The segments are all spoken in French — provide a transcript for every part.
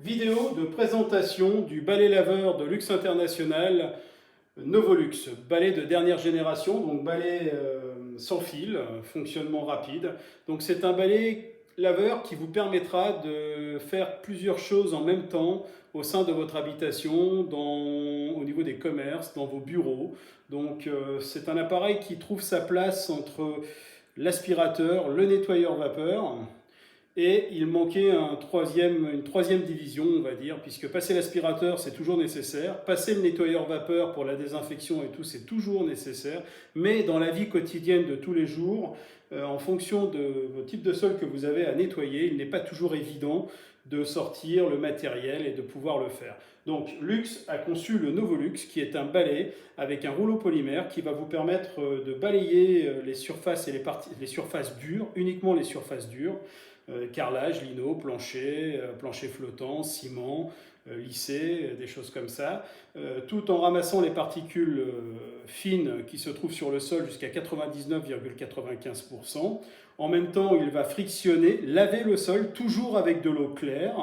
Vidéo de présentation du balai laveur de luxe international Novolux, balai de dernière génération, donc balai sans fil, fonctionnement rapide. Donc c'est un balai laveur qui vous permettra de faire plusieurs choses en même temps au sein de votre habitation, au niveau des commerces, dans vos bureaux. Donc c'est un appareil qui trouve sa place entre l'aspirateur, le nettoyeur vapeur. Et il manquait une troisième division, on va dire, puisque passer l'aspirateur, c'est toujours nécessaire. Passer le nettoyeur vapeur pour la désinfection et tout, c'est toujours nécessaire. Mais dans la vie quotidienne de tous les jours, en fonction de type de sol que vous avez à nettoyer, il n'est pas toujours évident de sortir le matériel et de pouvoir le faire. Donc Lux a conçu le Novolux, qui est un balai avec un rouleau polymère qui va vous permettre de balayer les surfaces et les surfaces dures, uniquement les surfaces dures. Carrelage, lino, plancher, plancher flottant, ciment, lissé, des choses comme ça, tout en ramassant les particules fines qui se trouvent sur le sol jusqu'à 99,95%. En même temps, il va frictionner, laver le sol, toujours avec de l'eau claire.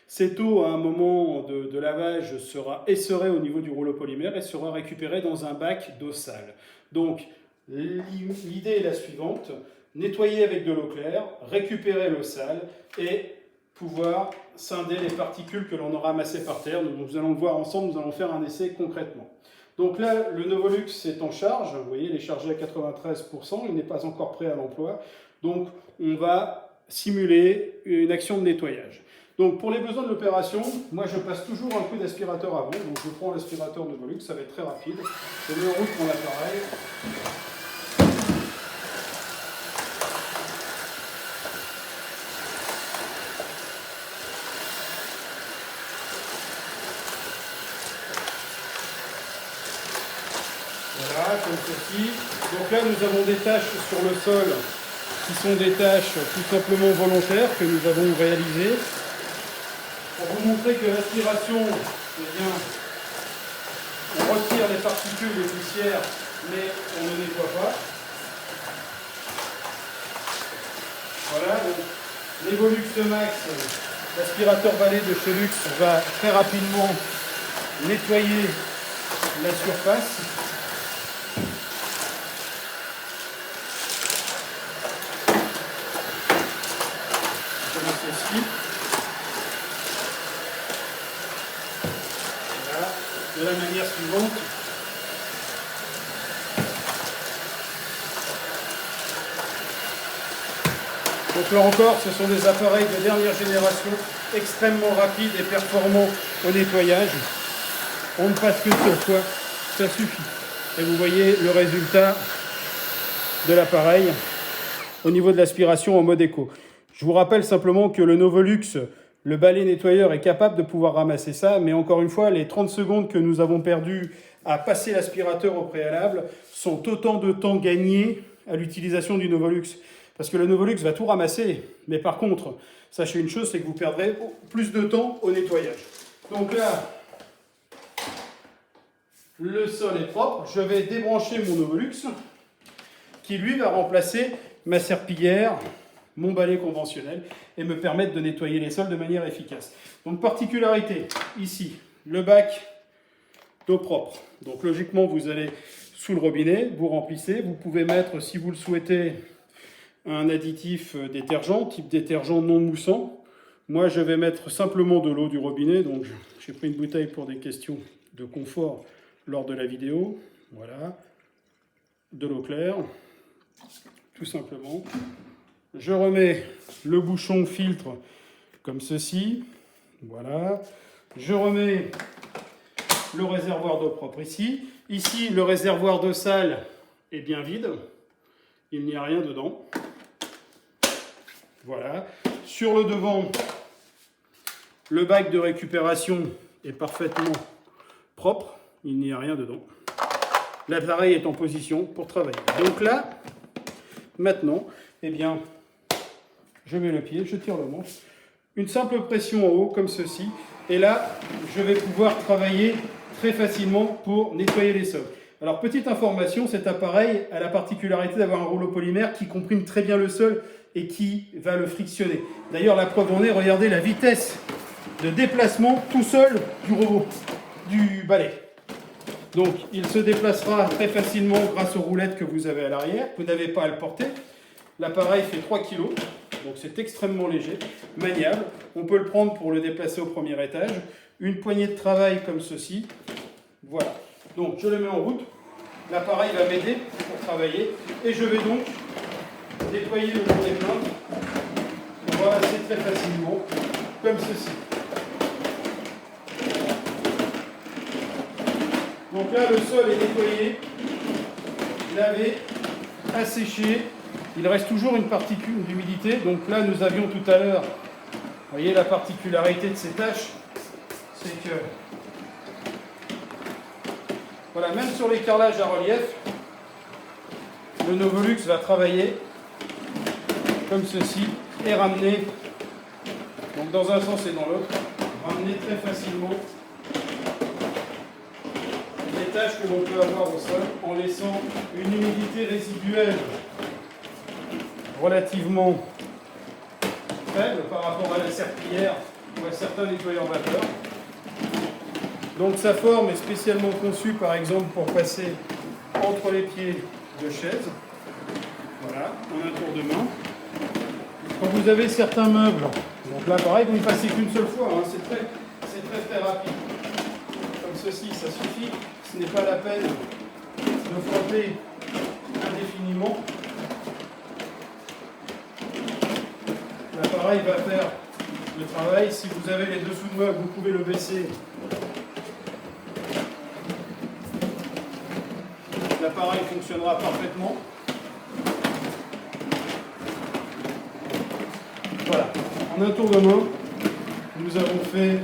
Cette eau, à un moment de lavage, sera essorée au niveau du rouleau polymère et sera récupérée dans un bac d'eau sale. Donc, l'idée est la suivante: nettoyer avec de l'eau claire, récupérer l'eau sale et pouvoir scinder les particules que l'on aura ramassées par terre. Nous allons le voir ensemble, nous allons faire un essai concrètement. Donc là, le Novolux est en charge, vous voyez, il est chargé à 93%, il n'est pas encore prêt à l'emploi. Donc on va simuler une action de nettoyage. Donc pour les besoins de l'opération, moi je passe toujours un coup d'aspirateur avant. Donc je prends l'aspirateur Novolux, ça va être très rapide. Je mets en route mon appareil. Voilà, comme ceci. Donc là, nous avons des tâches sur le sol qui sont des tâches tout simplement volontaires que nous avons réalisées. Pour vous montrer que l'aspiration, eh bien, on retire les particules, les poussières, mais on ne nettoie pas. Voilà, donc l'Evolux Max, l'aspirateur balai de chez Lux, va très rapidement nettoyer la surface. Ceci. Voilà, de la manière suivante. Donc là encore, ce sont des appareils de dernière génération, extrêmement rapides et performants au nettoyage. On ne passe que sur quoi, ça suffit. Et vous voyez le résultat de l'appareil au niveau de l'aspiration en mode éco. Je vous rappelle simplement que le Novolux, le balai nettoyeur, est capable de pouvoir ramasser ça, mais encore une fois, les 30 secondes que nous avons perdues à passer l'aspirateur au préalable sont autant de temps gagné à l'utilisation du Novolux. Parce que le Novolux va tout ramasser, mais par contre, sachez une chose, c'est que vous perdrez plus de temps au nettoyage. Donc là, le sol est propre, je vais débrancher mon Novolux, qui lui va remplacer ma serpillière, mon balai conventionnel, et me permettre de nettoyer les sols de manière efficace. Donc particularité, ici, le bac d'eau propre. Donc logiquement, vous allez sous le robinet, vous remplissez, vous pouvez mettre, si vous le souhaitez, un additif détergent, type détergent non moussant. Moi, je vais mettre simplement de l'eau du robinet, donc j'ai pris une bouteille pour des questions de confort lors de la vidéo. Voilà, de l'eau claire, tout simplement. Je remets le bouchon filtre comme ceci, voilà. Je remets le réservoir d'eau propre ici. Ici, le réservoir d'eau sale est bien vide, il n'y a rien dedans. Voilà. Sur le devant, le bac de récupération est parfaitement propre, il n'y a rien dedans. L'appareil est en position pour travailler. Donc là, maintenant, eh bien, je mets le pied, je tire le manche, une simple pression en haut comme ceci, et là, je vais pouvoir travailler très facilement pour nettoyer les sols. Alors, petite information, cet appareil a la particularité d'avoir un rouleau polymère qui comprime très bien le sol et qui va le frictionner. D'ailleurs, la preuve en est, regardez la vitesse de déplacement tout seul du robot, du balai. Donc il se déplacera très facilement grâce aux roulettes que vous avez à l'arrière. Vous n'avez pas à le porter. L'appareil fait 3 kg, donc c'est extrêmement léger, maniable. On peut le prendre pour le déplacer au premier étage. Une poignée de travail comme ceci. Voilà. Donc je le mets en route. L'appareil va m'aider pour travailler. Et je vais donc déployer le long des plaintes. On va passer très facilement, comme ceci. Donc là, le sol est nettoyé, lavé, asséché. Il reste toujours une particule d'humidité. Donc là, nous avions tout à l'heure, vous voyez la particularité de ces tâches, c'est que, voilà, même sur les carrelages à relief, le Novolux va travailler comme ceci et ramener, donc dans un sens et dans l'autre, ramener très facilement les tâches que l'on peut avoir au sol en laissant une humidité résiduelle relativement faible par rapport à la serpillière ou à certains nettoyeurs vapeur. Donc sa forme est spécialement conçue par exemple pour passer entre les pieds de chaise. Voilà, en un tour de main. Quand vous avez certains meubles, donc là pareil, vous ne passez qu'une seule fois, hein, c'est très rapide. Comme ceci, ça suffit. Ce n'est pas la peine de frotter indéfiniment. L'appareil va faire le travail. Si vous avez les dessous de meubles, vous pouvez le baisser. L'appareil fonctionnera parfaitement. Voilà. En un tour de main, nous avons fait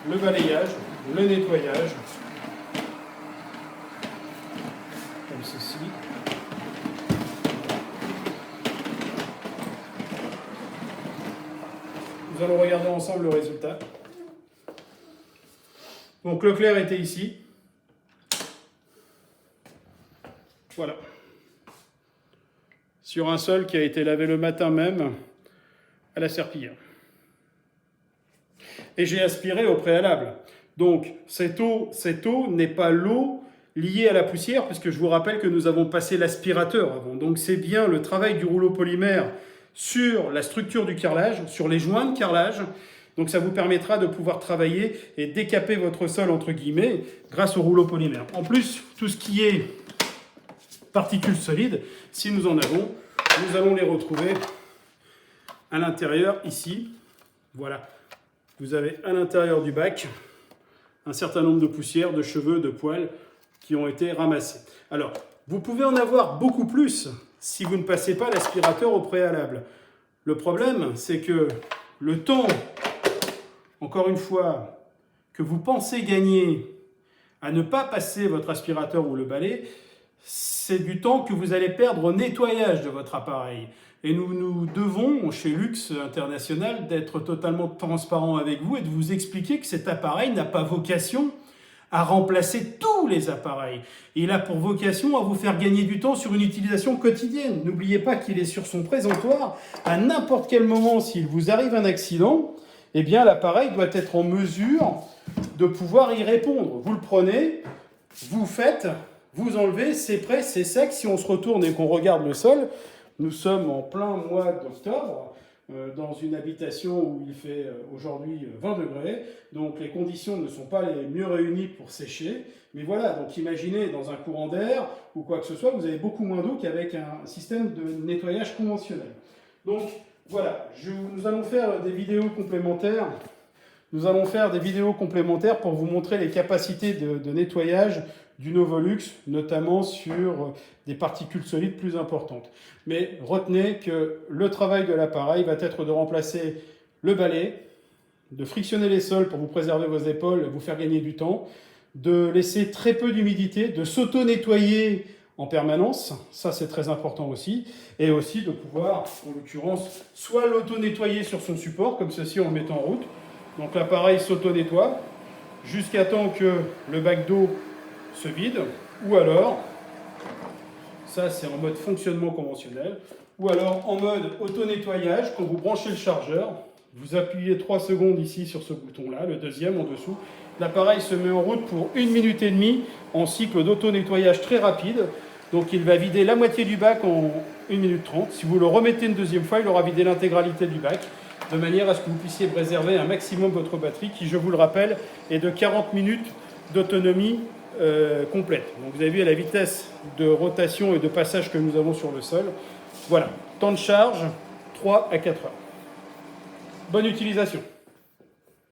le balayage, le nettoyage. Comme ceci. Nous allons regarder ensemble le résultat. Donc le clair était ici. Voilà. Sur un sol qui a été lavé le matin même à la serpillière. Et j'ai aspiré au préalable. Donc cette eau n'est pas l'eau liée à la poussière, puisque je vous rappelle que nous avons passé l'aspirateur avant. Donc c'est bien le travail du rouleau polymère sur la structure du carrelage, sur les joints de carrelage. Donc ça vous permettra de pouvoir travailler et décaper votre sol, entre guillemets, grâce au rouleau polymère. En plus, tout ce qui est particules solides, si nous en avons, nous allons les retrouver à l'intérieur, ici. Voilà. Vous avez à l'intérieur du bac un certain nombre de poussières, de cheveux, de poils qui ont été ramassés. Alors, vous pouvez en avoir beaucoup plus si vous ne passez pas l'aspirateur au préalable. Le problème, c'est que le temps, encore une fois, que vous pensez gagner à ne pas passer votre aspirateur ou le balai, c'est du temps que vous allez perdre au nettoyage de votre appareil. Et nous devons, chez Lux International, d'être totalement transparent avec vous et de vous expliquer que cet appareil n'a pas vocation à remplacer tous les appareils. Il a pour vocation à vous faire gagner du temps sur une utilisation quotidienne. N'oubliez pas qu'il est sur son présentoir. À n'importe quel moment, s'il vous arrive un accident, eh bien l'appareil doit être en mesure de pouvoir y répondre. Vous le prenez, vous faites, vous enlevez, c'est prêt, c'est sec. Si on se retourne et qu'on regarde le sol, nous sommes en plein mois d'octobre, dans une habitation où il fait aujourd'hui 20 degrés. Donc les conditions ne sont pas les mieux réunies pour sécher. Mais voilà, donc imaginez dans un courant d'air ou quoi que ce soit, vous avez beaucoup moins d'eau qu'avec un système de nettoyage conventionnel. Donc voilà, nous allons faire des vidéos complémentaires. Nous allons faire des vidéos complémentaires pour vous montrer les capacités de nettoyage du Novolux, notamment sur des particules solides plus importantes. Mais retenez que le travail de l'appareil va être de remplacer le balai, de frictionner les sols pour vous préserver vos épaules, vous faire gagner du temps, de laisser très peu d'humidité, de s'auto-nettoyer en permanence, ça c'est très important aussi, et aussi de pouvoir, en l'occurrence, soit l'auto-nettoyer sur son support, comme ceci en le mettant en route. Donc l'appareil s'auto-nettoie jusqu'à temps que le bac d'eau se vide, ou alors, ça c'est en mode fonctionnement conventionnel, ou alors en mode auto-nettoyage, quand vous branchez le chargeur, Vous appuyez 3 secondes ici sur ce bouton-là, le deuxième en dessous. L'appareil se met en route pour 1 minute et demie en cycle d'auto-nettoyage très rapide. Donc il va vider la moitié du bac en 1 minute 30. Si vous le remettez une deuxième fois, il aura vidé l'intégralité du bac, de manière à ce que vous puissiez préserver un maximum votre batterie, qui, je vous le rappelle, est de 40 minutes d'autonomie complète. Donc vous avez vu à la vitesse de rotation et de passage que nous avons sur le sol. Voilà, temps de charge, 3 à 4 heures. Bonne utilisation.